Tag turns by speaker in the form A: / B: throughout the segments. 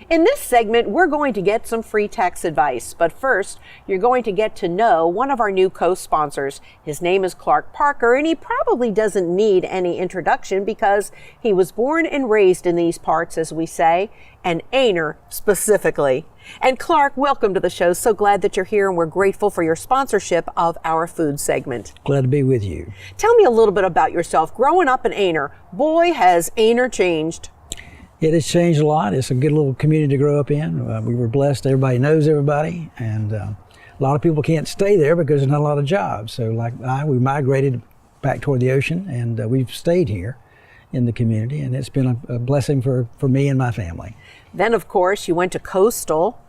A: In this segment, we're going to get some free tax advice, but first, you're going to get to know one of our new co-sponsors. His name is Clark Parker, and he probably doesn't need any introduction because he was born and raised in these parts, as we say, an Ainer specifically. And Clark, welcome to the show. So glad that you're here, and we're grateful for your sponsorship of our food segment.
B: Glad to be with you.
A: Tell me a little bit about yourself. Growing up in Ainer, boy, has Ainer changed.
B: It has changed a lot. It's a good little community to grow up in. We were blessed. Everybody knows everybody, and a lot of people can't stay there because there's not a lot of jobs. So we migrated back toward the ocean, and we've stayed here in the community, and it's been a blessing for me and my family.
A: Then, of course, you went to Coastal.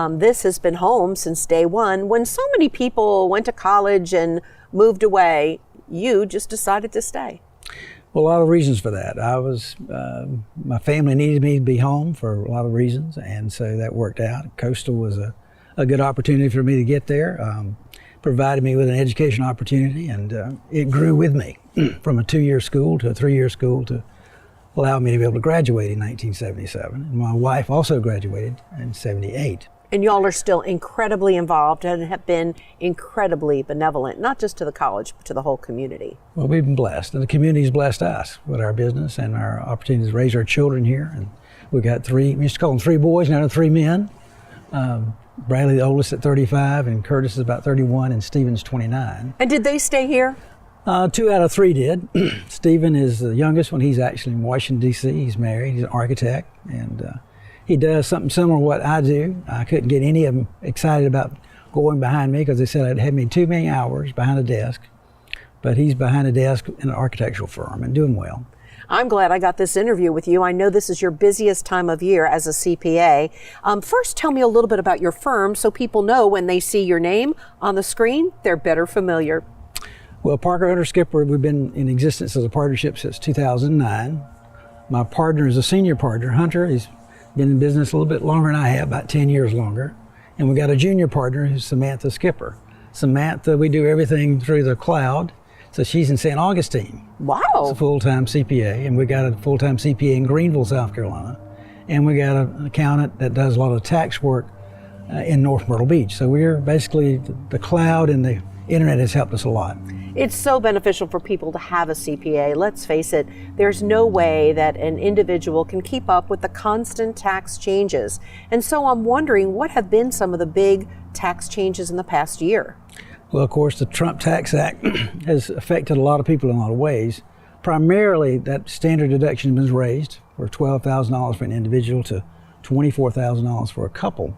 A: This has been home since day one. When so many people went to college and moved away, you just decided to stay.
B: Well, a lot of reasons for that. My family needed me to be home for a lot of reasons, and so that worked out. Coastal was a good opportunity for me to get there, provided me with an education opportunity, and it grew with me from a 2-year school to a 3-year school to allow me to be able to graduate in 1977. And my wife also graduated in 78.
A: And y'all are still incredibly involved and have been incredibly benevolent, not just to the college, but to the whole community.
B: Well, we've been blessed, and the community's blessed us with our business and our opportunities to raise our children here. And we've got we used to call them 3 boys, now they're 3 men. Bradley, the oldest, at 35, and Curtis is about 31, and Stephen's 29.
A: And did they stay here?
B: 2 out of 3 did. Stephen is the youngest one. He's actually in Washington, D.C. He's married. He's an architect, and he does something similar to what I do. I couldn't get any of them excited about going behind me because they said I'd have me too many hours behind a desk. But he's behind a desk in an architectural firm and doing well.
A: I'm glad I got this interview with you. I know this is your busiest time of year as a CPA. First, tell me a little bit about your firm so people know when they see your name on the screen, they're better familiar.
B: Well, Parker Owner Skipper, we've been in existence as a partnership since 2009. My partner is a senior partner, Hunter. He's been in business a little bit longer than I have, about 10 years longer. And we got a junior partner who's Samantha Skipper. Samantha, we do everything through the cloud. So she's in St. Augustine.
A: Wow.
B: She's a full-time CPA, and we got a full-time CPA in Greenville, South Carolina. And we got an accountant that does a lot of tax work in North Myrtle Beach. So we're basically, the cloud and the internet has helped us a lot.
A: It's so beneficial for people to have a CPA. Let's face it, there's no way that an individual can keep up with the constant tax changes. And so I'm wondering, what have been some of the big tax changes in the past year?
B: Well, of course, the Trump Tax Act has affected a lot of people in a lot of ways. Primarily, that standard deduction has been raised from $12,000 for an individual to $24,000 for a couple.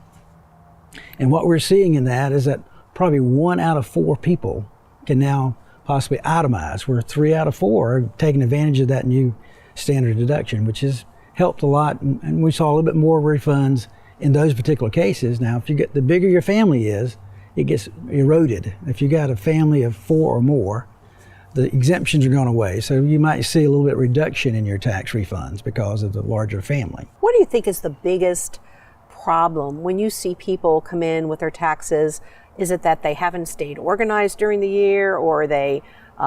B: And what we're seeing in that is that probably 1 out of 4 people can now possibly itemize, where 3 out of 4 are taking advantage of that new standard deduction, which has helped a lot. And we saw a little bit more refunds in those particular cases. Now, if you get, the bigger your family is, it gets eroded. If you got a family of 4 or more, the exemptions are going away. So you might see a little bit reduction in your tax refunds because of the larger family.
A: What do you think is the biggest problem when you see people come in with their taxes? Is it that they haven't stayed organized during the year, or they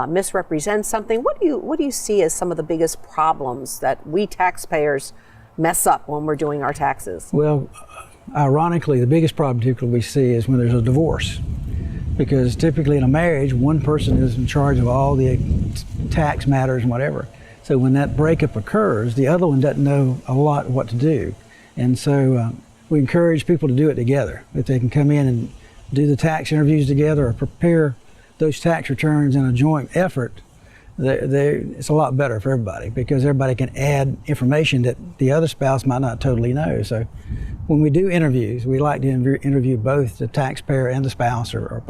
A: misrepresent something? What do you see as some of the biggest problems that we taxpayers mess up when we're doing our taxes?
B: Well, ironically, the biggest problem typically we see is when there's a divorce, because typically in a marriage, one person is in charge of all the tax matters and whatever. So when that breakup occurs, the other one doesn't know a lot what to do, and so we encourage people to do it together. If they can come in and do the tax interviews together or prepare those tax returns in a joint effort, it's a lot better for everybody, because everybody can add information that the other spouse might not totally know. So when we do interviews, we like to interview both the taxpayer and the spouse, or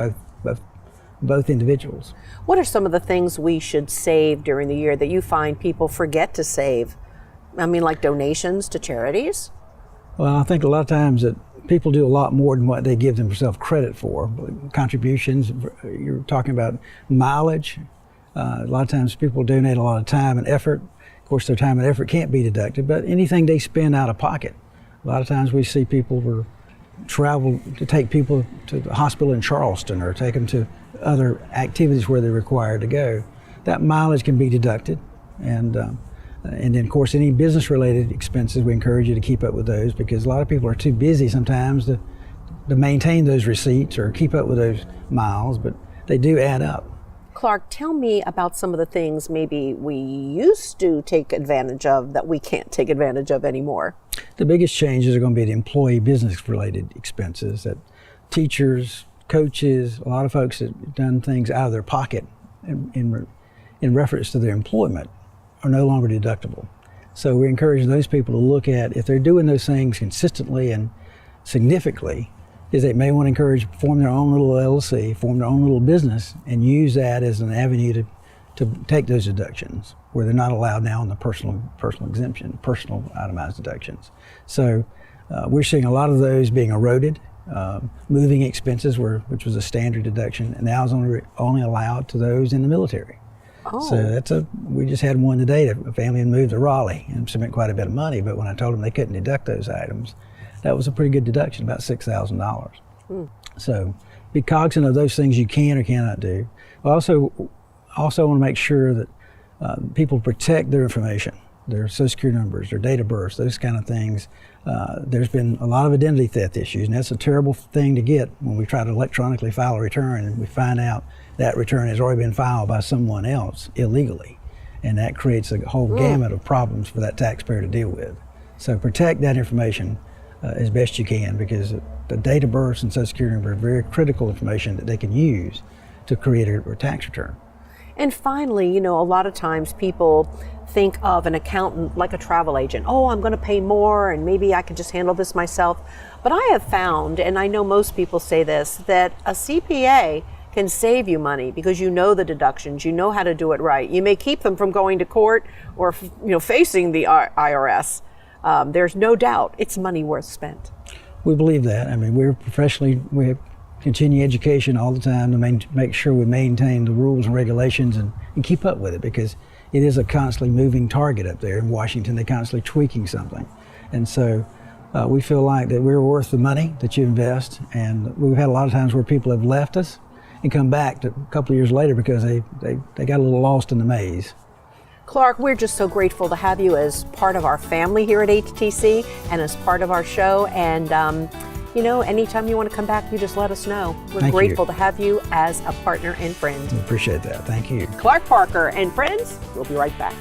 B: both individuals.
A: What are some of the things we should save during the year that you find people forget to save? I mean, like donations to charities?
B: Well, I think a lot of times that people do a lot more than what they give themselves credit for. Contributions, you're talking about mileage. A lot of times people donate a lot of time and effort. Of course, their time and effort can't be deducted, but anything they spend out of pocket. A lot of times we see people travel to take people to the hospital in Charleston, or take them to other activities where they're required to go. That mileage can be deducted, and And then, of course, any business-related expenses, we encourage you to keep up with those, because a lot of people are too busy sometimes to maintain those receipts or keep up with those miles, but they do add up.
A: Clark, tell me about some of the things maybe we used to take advantage of that we can't take advantage of anymore.
B: The biggest changes are going to be the employee business-related expenses that teachers, coaches, a lot of folks that have done things out of their pocket in reference to their employment are no longer deductible. So we encourage those people to look at, if they're doing those things consistently and significantly, is they may want to encourage form their own little LLC, form their own little business, and use that as an avenue to take those deductions, where they're not allowed now in the personal exemption, personal itemized deductions. So we're seeing a lot of those being eroded. Moving expenses, which was a standard deduction, and now is only allowed to those in the military.
A: Oh.
B: So we just had one today. A family had moved to Raleigh and spent quite a bit of money, but when I told them they couldn't deduct those items, that was a pretty good deduction, about $6,000. So be cognizant of those things you can or cannot do. Also want to make sure that people protect their information, their Social Security numbers, their date of birth, those kind of things. There's been a lot of identity theft issues, and that's a terrible thing to get when we try to electronically file a return and we find out that return has already been filed by someone else illegally. And that creates a whole gamut of problems for that taxpayer to deal with. So protect that information as best you can, because the date of birth and Social Security number are very critical information that they can use to create a tax return.
A: And finally, a lot of times people think of an accountant like a travel agent. Oh, I'm going to pay more and maybe I can just handle this myself. But I have found, and I know most people say this, that a CPA can save you money because you know the deductions, you know how to do it right. You may keep them from going to court or facing the IRS. There's no doubt it's money worth spent. We
B: believe that. I mean, we have continue education all the time to make sure we maintain the rules and regulations and keep up with it, because it is a constantly moving target up there in Washington. They're constantly tweaking something. And so we feel like that we're worth the money that you invest. And we've had a lot of times where people have left us and come back a couple of years later because they got a little lost in the maze.
A: Clark, we're just so grateful to have you as part of our family here at HTC and as part of our show. And anytime you want to come back, you just let us know. We're grateful to have you as a partner and friend.
B: I appreciate that. Thank you.
A: Clark Parker and friends, we'll be right back.